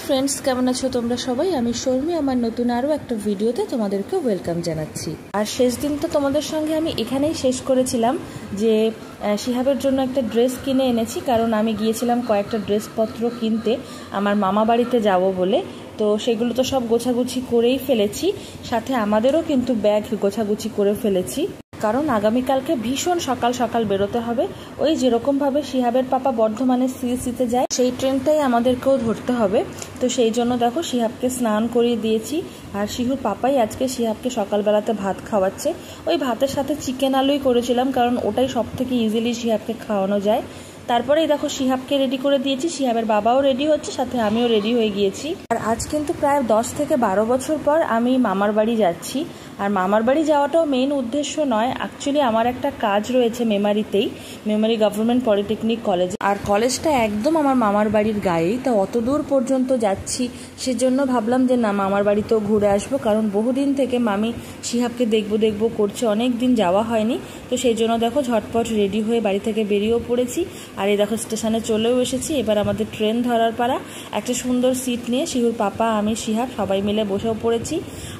Friends, কেমন আছো তোমরা সবাই? আমি শর্মি, আমার নতুন আরও একটা ভিডিওতে তোমাদেরকে ওয়েলকাম জানাচ্ছি। আর শেষ দিন তো তোমাদের সঙ্গে আমি এখানেই শেষ করেছিলাম যে শিহাবের জন্য একটা ড্রেস কিনে এনেছি, কারণ আমি গিয়েছিলাম কয়েকটা ড্রেসপত্র কিনতে আমার মামা বাড়িতে যাব বলে। তো সেগুলো তো সব গোছাগুছি করেই ফেলেছি, সাথে আমাদেরও কিন্তু ব্যাগ গোছাগুছি করে ফেলেছি, কারণ আগামীকালকে ভীষণ সকাল সকাল বেরোতে হবে। ওই যেরকমভাবে শিহাবের পাপা বর্ধমানের সিএসসিতে যায় সেই ট্রেনটাই আমাদেরকেও ধরতে হবে। তো সেই জন্য দেখো শিহাবকে স্নান করিয়ে দিয়েছি, আর শিহুর পাপাই আজকে শিহাবকে সকালবেলাতে ভাত খাওয়াচ্ছে। ওই ভাতের সাথে চিকেন আলুই করেছিলাম, কারণ ওটাই সব থেকে ইজিলি শিহাবকে খাওয়ানো যায়। তারপরেই দেখো শিহাবকে রেডি করে দিয়েছি, শিহাবের বাবাও রেডি হচ্ছে, সাথে আমিও রেডি হয়ে গিয়েছি। আর আজ কিন্তু প্রায় 10 থেকে 12 বছর পর আমি মামার বাড়ি যাচ্ছি। আর মামার বাড়ি যাওয়াটাও মেইন উদ্দেশ্য নয়, অ্যাকচুয়ালি আমার একটা কাজ রয়েছে মেমারিতেই, মেমারি গভর্নমেন্ট পলিটেকনিক কলেজ। আর কলেজটা একদম আমার মামার বাড়ির গায়েই, তো অত দূর পর্যন্ত যাচ্ছি, সেজন্য ভাবলাম যে না, মামার বাড়িতেও ঘুরে আসবো, কারণ বহুদিন থেকে মামি শিহাবকে দেখবো করছে, অনেক দিন যাওয়া হয়নি। তো সেই জন্য দেখো ঝটপট রেডি হয়ে বাড়ি থেকে বেরিয়েও পড়েছি। আর এই দেখো স্টেশনে চলেও এসেছি। এবার আমাদের ট্রেন ধরার পালা। একটা সুন্দর সিট নিয়ে শিহুর পাপা, আমি, শিহাব সবাই মিলে বসেও পড়েছি।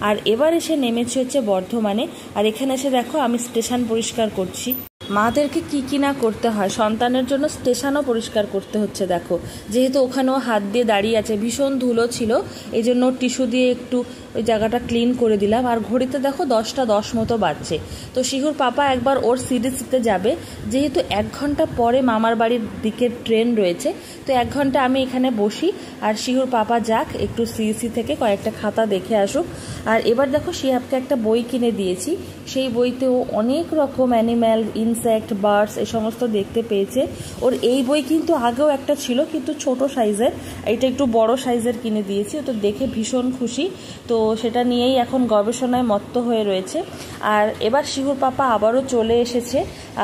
আর এবার এসে নেমেছি হচ্ছে বর্ধমানে। আর এখানে এসে দেখো আমি স্টেশন পরিষ্কার করছি। মাদেরকে কি না করতে হয়, সন্তানের জন্য স্টেশনও পরিষ্কার করতে হচ্ছে। দেখো যেহেতু ওখানেও হাত দিয়ে দাঁড়িয়ে আছে, ভীষণ ধুলো ছিল, এই জন্য টিস্যু দিয়ে একটু ওই জায়গাটা ক্লিন করে দিলাম। আর ঘড়িতে দেখো 10টা 10 মতো বাজছে। তো শিহুর পাপা একবার ওর সিডিসিতে যাবে, যেহেতু 1 ঘন্টা পরে মামার বাড়ির দিকের ট্রেন রয়েছে, তো 1 ঘন্টা আমি এখানে বসি, আর শিহুর পাপা যাক একটু সিইসি থেকে কয়েকটা খাতা দেখে আসুক। আর এবার দেখো শিহাবকে একটা বই কিনে দিয়েছি, সেই বইতেও অনেক রকম অ্যানিম্যাল, ইনসেক্ট, বার্ডস এই সমস্ত দেখতে পেয়েছে। ওর এই বই কিন্তু আগেও একটা ছিল, কিন্তু ছোট সাইজের, এটা একটু বড় সাইজের কিনে দিয়েছি। ও তো দেখে ভীষণ খুশি, তো সেটা নিয়েই এখন গবেষণায় মত্ত হয়ে রয়েছে। আর এবার শিহুর পাপা আবারও চলে এসেছে,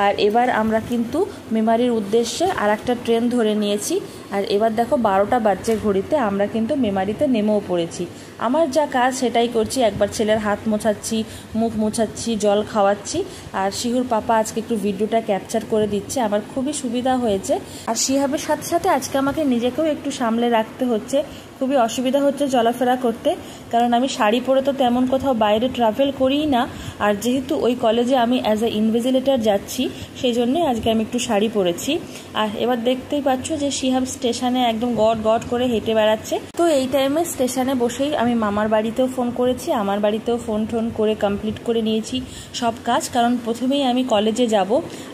আর এবার আমরা কিন্তু মেমারির উদ্দেশ্যে আর একটা ট্রেন ধরে নিয়েছি। আর এবার দেখো 12টা বাজছে ঘড়িতে, আমরা কিন্তু মেমারিতে নেমেও পড়েছি। আমার যা কাজ সেটাই করছি, একবার ছেলের হাত মোছাচ্ছি, মুখ মোছাচ্ছি, জল খাওয়াচ্ছি। আর শিহুর পাপা আজকে একটু ভিডিওটা ক্যাপচার করে দিচ্ছে, আমার খুবই সুবিধা হয়েছে। আর শিহাবের সাথে সাথে আজকে আমাকে নিজেকেও একটু সামলে রাখতে হচ্ছে, খুবই অসুবিধা হচ্ছে চলাফেরা করতে, কারণ আমি শাড়ি পরে তো তেমন কোথাও বাইরে ট্রাভেল করিই না। আর যেহেতু ওই কলেজে আমি অ্যাজ এ ইনভিজিলেটর যাচ্ছি, সেই জন্যে আজকে আমি একটু শাড়ি পরেছি। আর এবার দেখতেই পাচ্ছ যে শিহাব স্টেশনে একদম গট করে হেঁটে বেড়াচ্ছে। তো এই টাইমে স্টেশনে বসেই আমি মামার বাড়িতেও ফোন করেছি, আমার বাড়িতেও ফোন করে কমপ্লিট করে নিয়েছি সব কাজ, কারণ প্রথমেই আমি কলেজে যাব,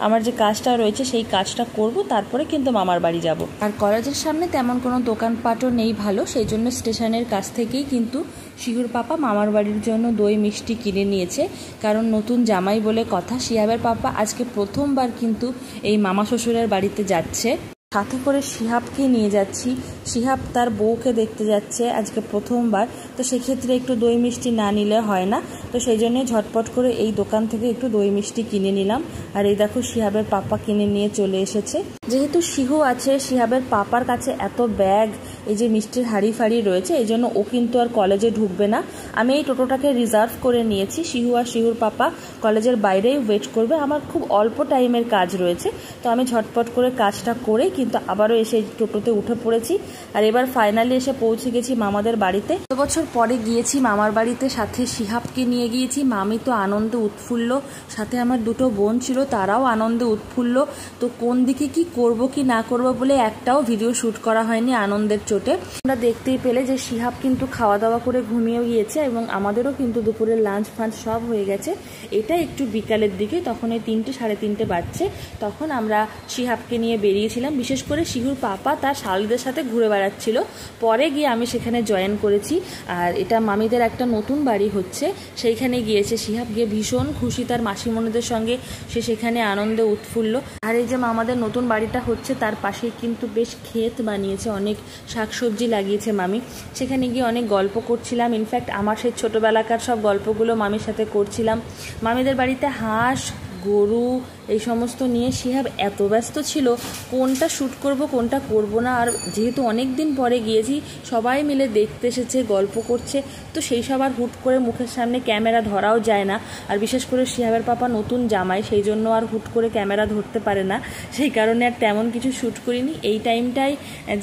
আমার যে কাজটা রয়েছে সেই কাজটা করব, তারপরে কিন্তু মামার বাড়ি যাব। আর কলেজের সামনে তেমন কোনো দোকানপাটও নেই ভালো, সেই জন্য স্টেশনের কাছ থেকেই কিন্তু শিহুর পাপা মামার বাড়ির জন্য দই মিষ্টি কিনে নিয়েছে, কারণ নতুন জামাই বলে কথা। শিহাবের পাপা আজকে প্রথমবার কিন্তু এই মামা শ্বশুরের বাড়িতে যাচ্ছে, সাথে করে শিহাবকে নিয়ে যাচ্ছি। শিহাব তার বউকে দেখতে যাচ্ছে আজকে প্রথমবার, তো সেক্ষেত্রে একটু দই মিষ্টি না নিলে হয় না। তো সেই জন্যই ঝটপট করে এই দোকান থেকে একটু দই মিষ্টি কিনে নিলাম। আর এই দেখো শিহাবের পাপা কিনে নিয়ে চলে এসেছে। যেহেতু শিহু আছে, শিহাবের পাপার কাছে এত ব্যাগ, এই যে মিষ্টির হাড়ি ফাড়ি রয়েছে, এই জন্য ও কিন্তু আর কলেজে ঢুকবে না। আমি এই টোটোটাকে রিজার্ভ করে নিয়েছি, শিহু আর শিহুর পাপা কলেজের বাইরেই ওয়েট করবে। আমার খুব অল্প টাইমের কাজ রয়েছে, তো আমি ঝটপট করে কাজটা করে কিন্তু আবারও এসে টোটোতে উঠে পড়েছি। আর এবার ফাইনালি এসে পৌঁছে গেছি মামাদের বাড়িতে। 2 বছর পরে গিয়েছি মামার বাড়িতে, সাথে শিহাবকে নিয়ে গিয়েছি। মামি তো আনন্দে উৎফুল্ল, সাথে আমার 2টো বোন ছিল, তারাও আনন্দে উৎফুল্ল। তো কোন দিকে কি করব কি না করব বলে একটাও ভিডিও শ্যুট করা হয়নি আনন্দের চোটে। আমরা দেখতেই পেলে যে শিহাব কিন্তু খাওয়া দাওয়া করে ঘুমিয়েও গিয়েছে, এবং আমাদেরও কিন্তু দুপুরের লাঞ্চ ফাঞ্চ সব হয়ে গেছে। এটা একটু বিকালের দিকে, তখন এই 3টে 3:30 বাজছে, তখন আমরা শিহাবকে নিয়ে বেরিয়েছিলাম। বিশেষ করে শিহুর পাপা তার শালিদের সাথে ঘুরে বেড়াচ্ছিল, পরে গিয়ে আমি সেখানে জয়েন করেছি। আর এটা মামিদের একটা নতুন বাড়ি হচ্ছে, সেইখানে গিয়েছে শিহাব, গিয়ে ভীষণ খুশি তার মাসিমণিদের সঙ্গে, সে সেখানে আনন্দে উৎফুল্ল। আর এই যে মামাদের নতুন বাড়িটা হচ্ছে তার পাশেই কিন্তু বেশ ক্ষেত বানিয়েছে, অনেক শাকসবজি লাগিয়েছে মামি। সেখানে গিয়ে অনেক গল্প করছিলাম, ইনফ্যাক্ট আমার সেই ছোটোবেলাকার সব গল্পগুলো মামির সাথে করছিলাম। মামিদের বাড়িতে হাঁস, গরু এই সমস্ত নিয়ে শিহাব এত ব্যস্ত ছিল, কোনটা শ্যুট করব কোনটা করব না। আর যেহেতু অনেক দিন পরে গিয়েছি, সবাই মিলে দেখতে এসেছে, গল্প করছে, তো সেই সব আর হুট করে মুখের সামনে ক্যামেরা ধরাও যায় না। আর বিশেষ করে শিহাবের পাপা নতুন জামাই, সেই জন্য আর হুট করে ক্যামেরা ধরতে পারে না, সেই কারণে আর তেমন কিছু শ্যুট করিনি। এই টাইমটাই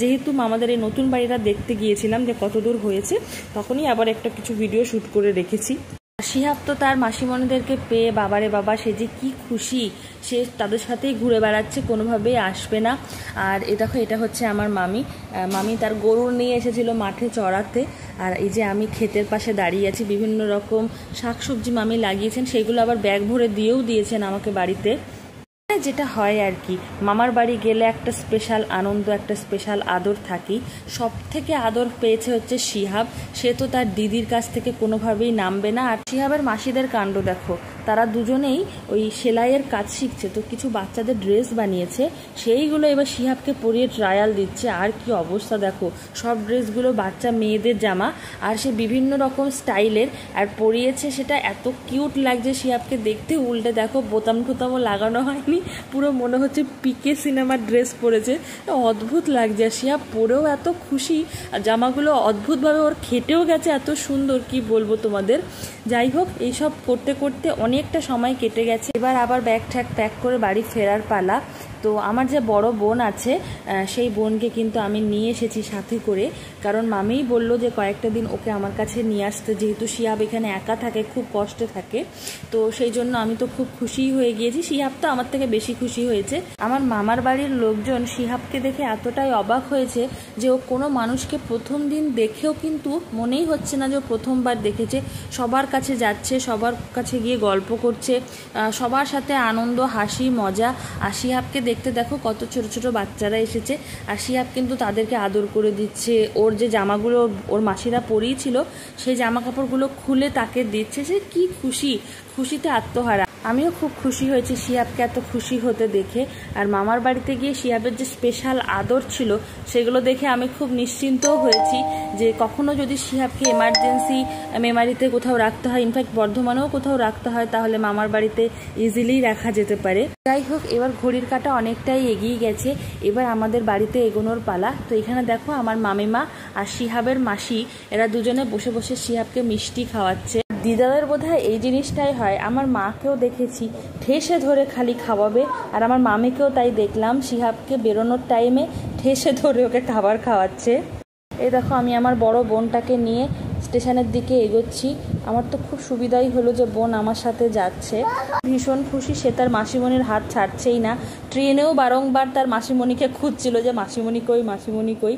যেহেতু আমাদের এই নতুন বাড়িটা দেখতে গিয়েছিলাম যে কত দূর হয়েছে, তখনই আবার একটা কিছু ভিডিও শ্যুট করে রেখেছি। শিহাব তো তার মাসিমণিদেরকে পেয়ে বাবারে বাবা, সে যে কি খুশি, সে তাদের সাথেই ঘুরে বেড়াচ্ছে, কোনোভাবেই আসবে না। আর দেখো, এটা হচ্ছে আমার মামি তার গরু নিয়ে এসেছিল মাঠে চড়াতে। আর এই যে আমি ক্ষেতের পাশে দাঁড়িয়ে আছি, বিভিন্ন রকম শাকসবজি মামি লাগিয়েছেন, সেগুলো আবার ব্যাগ ভরে দিয়েও দিয়েছেন আমাকে বাড়িতে। যেটা হয় আর কি, মামার বাড়ি গেলে একটা স্পেশাল আনন্দ, একটা স্পেশাল আদর থাকি। সব থেকে আদর পেয়েছে হচ্ছে শিহাব, সে তো তার দিদির কাছ থেকে কোনোভাবেই নামবে না। আর শিহাবের মাসিদের কাণ্ড দেখো, তারা দুজনেই ওই সেলাইয়ের কাজ শিখছে, তো কিছু বাচ্চাদের ড্রেস বানিয়েছে, সেইগুলো এবার শিহাবকে পরিয়ে ট্রায়াল দিচ্ছে। আর কি অবস্থা দেখো, সব ড্রেসগুলো বাচ্চা মেয়েদের জামা, আর সে বিভিন্ন রকম স্টাইলের আর পরিয়েছে, সেটা এত কিউট লাগছে শিহাবকে দেখতে। উল্টে দেখো, বোতাম টোতামও লাগানো হয়নি, পুরো মনে হচ্ছে পিকে সিনেমার ড্রেস পরেছে, অদ্ভুত লাগছে। আর শিহাব পরেও এত খুশি, আর জামাগুলো অদ্ভুতভাবে ওর খেটেও গেছে, এত সুন্দর, কি বলবো তোমাদের। যাই হোক, এইসব করতে করতে অনেকটা সময় কেটে গেছে, এবার আবার ব্যাগ ঠ্যাগ প্যাক করে বাড়ি ফেরার পালা। তো আমার যে বড় বোন আছে, সেই বোনকে কিন্তু আমি নিয়ে এসেছি সাথে করে, কারণ মামিই বলল যে কয়েকটা দিন ওকে আমার কাছে নিয়ে আসতে, যেহেতু শিহাব এখানে একা থাকে, খুব কষ্টে থাকে। তো সেই জন্য আমি তো খুব খুশিই হয়ে গিয়েছি, শিহাব তো আমার থেকে বেশি খুশি হয়েছে। আমার মামার বাড়ির লোকজন শিহাবকে দেখে এতটাই অবাক হয়েছে যে ও কোনো মানুষকে প্রথম দিন দেখেও কিন্তু মনেই হচ্ছে না যে ও প্রথমবার দেখেছে। সবার কাছে যাচ্ছে, সবার কাছে গিয়ে গল্প করছে, সবার সাথে আনন্দ, হাসি, মজা। আর শিহাবকে দেখতে দেখো কত ছোট ছোট বাচ্চারা এসেছে, আর শিহাব কিন্তু তাদেরকে আদর করে দিচ্ছে। ওর যে জামাগুলো ওর মাসিরা পরিয়েছিল, সেই জামা কাপড়গুলো খুলে তাকে দিচ্ছে। সে কি খুশি, খুশিতে আত্মহারা। আমিও খুব খুশি হয়েছি শিহাবকে এত খুশি হতে দেখে। আর মামার বাড়িতে গিয়ে শিহাবের যে স্পেশাল আদর ছিল, সেগুলো দেখে আমি খুব নিশ্চিন্তও হয়েছি যে কখনো যদি শিহাবকে এমার্জেন্সি মেমারিতে কোথাও রাখতে হয়, ইনফ্যাক্ট বর্ধমানেও কোথাও রাখতে হয়, তাহলে মামার বাড়িতে ইজিলি রাখা যেতে পারে। যাই হোক, এবার ঘড়ির কাঁটা অনেকটাই এগিয়ে গেছে, এবার আমাদের বাড়িতে এগোনোর পালা। তো এখানে দেখো, আমার মামিমা আর শিহাবের মাসি, এরা দুজনে বসে বসে শিহাবকে মিষ্টি খাওয়াচ্ছে। দিদাদের বোধহয় এই জিনিসটাই হয়, আমার মাকেও দেখেছি ঠেসে ধরে খালি খাওয়াবে, আর আমার মামিকেও তাই দেখলাম শিহাবকে বেরোনোর টাইমে ঠেসে ধরে ওকে খাবার খাওয়াচ্ছে। এই দেখো, আমি আমার বড় বোনটাকে নিয়ে স্টেশনের দিকে এগোচ্ছি। আমার তো খুব সুবিধাই হলো যে বোন আমার সাথে যাচ্ছে, ভীষণ খুশি। সে তার মাসিমণির হাত ছাড়ছেই না, ট্রেনেও বারংবার তার মাসিমণিকে খুঁজছিল যে মাসিমণি কই, মাসিমণি কই।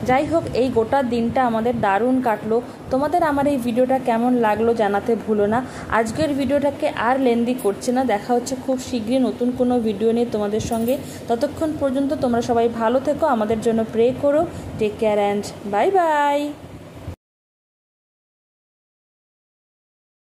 যাই হোক, এই গোটা দিনটা আমাদের দারুণ কাটলো। তোমাদের আমার এই ভিডিওটা কেমন লাগলো জানাতে ভুলো না। আজকের ভিডিওটাকে আর লেন্দি করছে না, দেখা হচ্ছে খুব শীঘ্রই নতুন কোনো ভিডিও নিয়ে তোমাদের সঙ্গে। ততক্ষণ পর্যন্ত তোমরা সবাই ভালো থেকো, আমাদের জন্য প্রে করো। Take care and bye by.